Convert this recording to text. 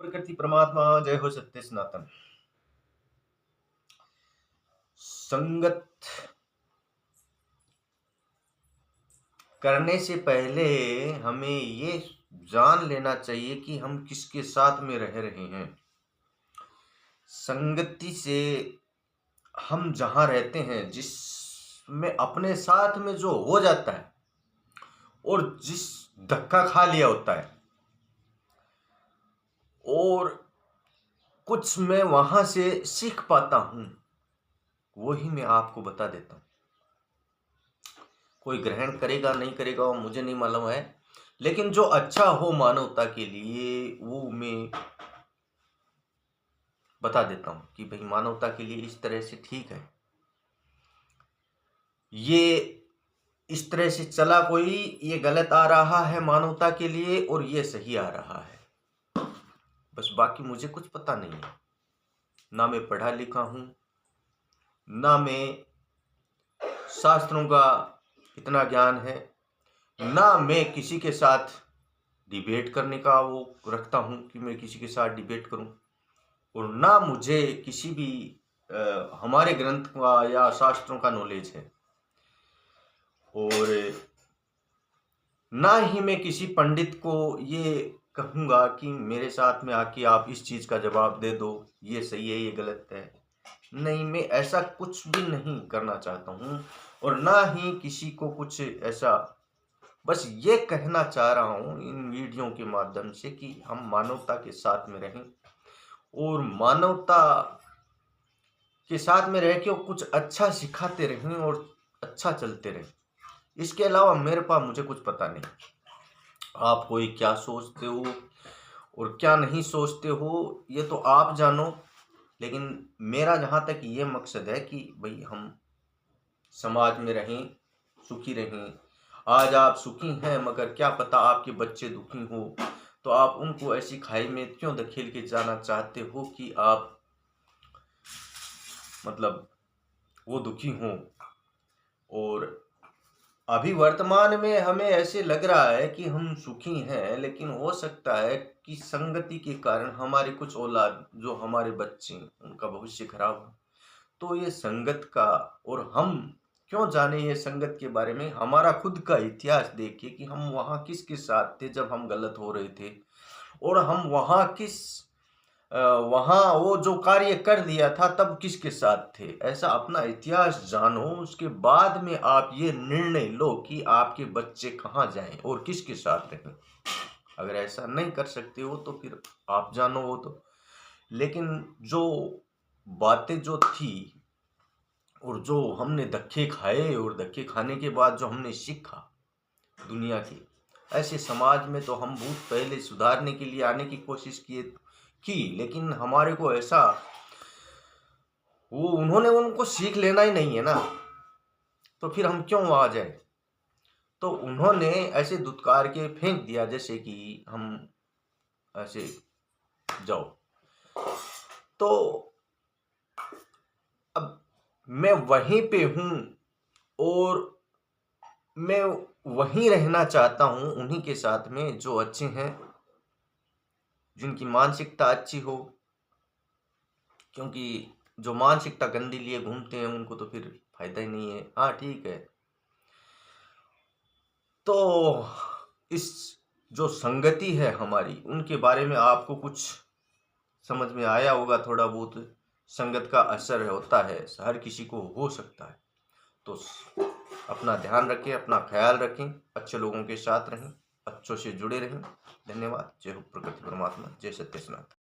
प्रकृति परमात्मा जय हो सत्य सनातन। संगत करने से पहले हमें ये जान लेना चाहिए कि हम किसके साथ में रह रहे हैं। संगति से हम जहाँ रहते हैं, जिसमें अपने साथ में जो हो जाता है और जिस धक्का खा लिया होता है, और कुछ मैं वहां से सीख पाता हूं, वही मैं आपको बता देता हूं। कोई ग्रहण करेगा नहीं करेगा वो मुझे नहीं मालूम है, लेकिन जो अच्छा हो मानवता के लिए वो मैं बता देता हूं कि भाई मानवता के लिए इस तरह से ठीक है, ये इस तरह से चला, कोई ये गलत आ रहा है मानवता के लिए और ये सही आ रहा है। बस बाकी मुझे कुछ पता नहीं है, ना मैं पढ़ा लिखा हूं, ना मैं शास्त्रों का इतना ज्ञान है, ना मैं किसी के साथ डिबेट करने का वो रखता हूं कि मैं किसी के साथ डिबेट करूं, और ना मुझे किसी भी हमारे ग्रंथ का या शास्त्रों का नॉलेज है, और ना ही मैं किसी पंडित को ये कहूँगा कि मेरे साथ में आके आप इस चीज़ का जवाब दे दो, ये सही है ये गलत है। नहीं, मैं ऐसा कुछ भी नहीं करना चाहता हूँ, और ना ही किसी को कुछ ऐसा। बस ये कहना चाह रहा हूँ इन वीडियो के माध्यम से कि हम मानवता के साथ में रहें, और मानवता के साथ में रह के कुछ अच्छा सिखाते रहें और अच्छा चलते रहें। इसके अलावा मेरे पास मुझे कुछ पता नहीं। आप कोई क्या सोचते हो और क्या नहीं सोचते हो ये तो आप जानो, लेकिन मेरा जहाँ तक ये मकसद है कि भाई हम समाज में रहें, सुखी रहें। आज आप सुखी हैं, मगर क्या पता आपके बच्चे दुखी हो, तो आप उनको ऐसी खाई में क्यों धकेल के जाना चाहते हो कि आप मतलब वो दुखी हों। और अभी वर्तमान में हमें ऐसे लग रहा है कि हम सुखी हैं, लेकिन हो सकता है कि संगति के कारण हमारे कुछ औलाद, जो हमारे बच्चे, उनका भविष्य खराब हो। तो ये संगत का, और हम क्यों जाने ये संगत के बारे में, हमारा खुद का इतिहास देखिए कि हम वहाँ किसके साथ थे जब हम गलत हो रहे थे, और हम वहाँ वहाँ वो जो कार्य कर दिया था तब किसके साथ थे। ऐसा अपना इतिहास जानो, उसके बाद में आप ये निर्णय लो कि आपके बच्चे कहाँ जाएं और किसके साथ रहें। अगर ऐसा नहीं कर सकते हो तो फिर आप जानो वो तो। लेकिन जो बातें जो थी, और जो हमने धक्के खाए, और धक्के खाने के बाद जो हमने सीखा दुनिया की, ऐसे समाज में तो हम बहुत पहले सुधारने के लिए आने की कोशिश की, लेकिन हमारे को ऐसा, वो उन्होंने उनको सीख लेना ही नहीं है ना, तो फिर हम क्यों आ जाए। तो उन्होंने ऐसे दुत्कार के फेंक दिया जैसे कि हम ऐसे जाओ। तो अब मैं वहीं पे हूं, और मैं वहीं रहना चाहता हूं उन्हीं के साथ में जो अच्छे हैं, जिनकी मानसिकता अच्छी हो। क्योंकि जो मानसिकता गंदी लिए घूमते हैं उनको तो फिर फायदा ही नहीं है। हाँ ठीक है, तो इस जो संगति है हमारी, उनके बारे में आपको कुछ समझ में आया होगा थोड़ा बहुत। संगत का असर होता है, हर किसी को हो सकता है। तो अपना ध्यान रखें, अपना ख्याल रखें, अच्छे लोगों के साथ रहें, अच्छों से जुड़े रहें। धन्यवाद। जय हो प्रकृति परमात्मा, जय सत्य सनातन।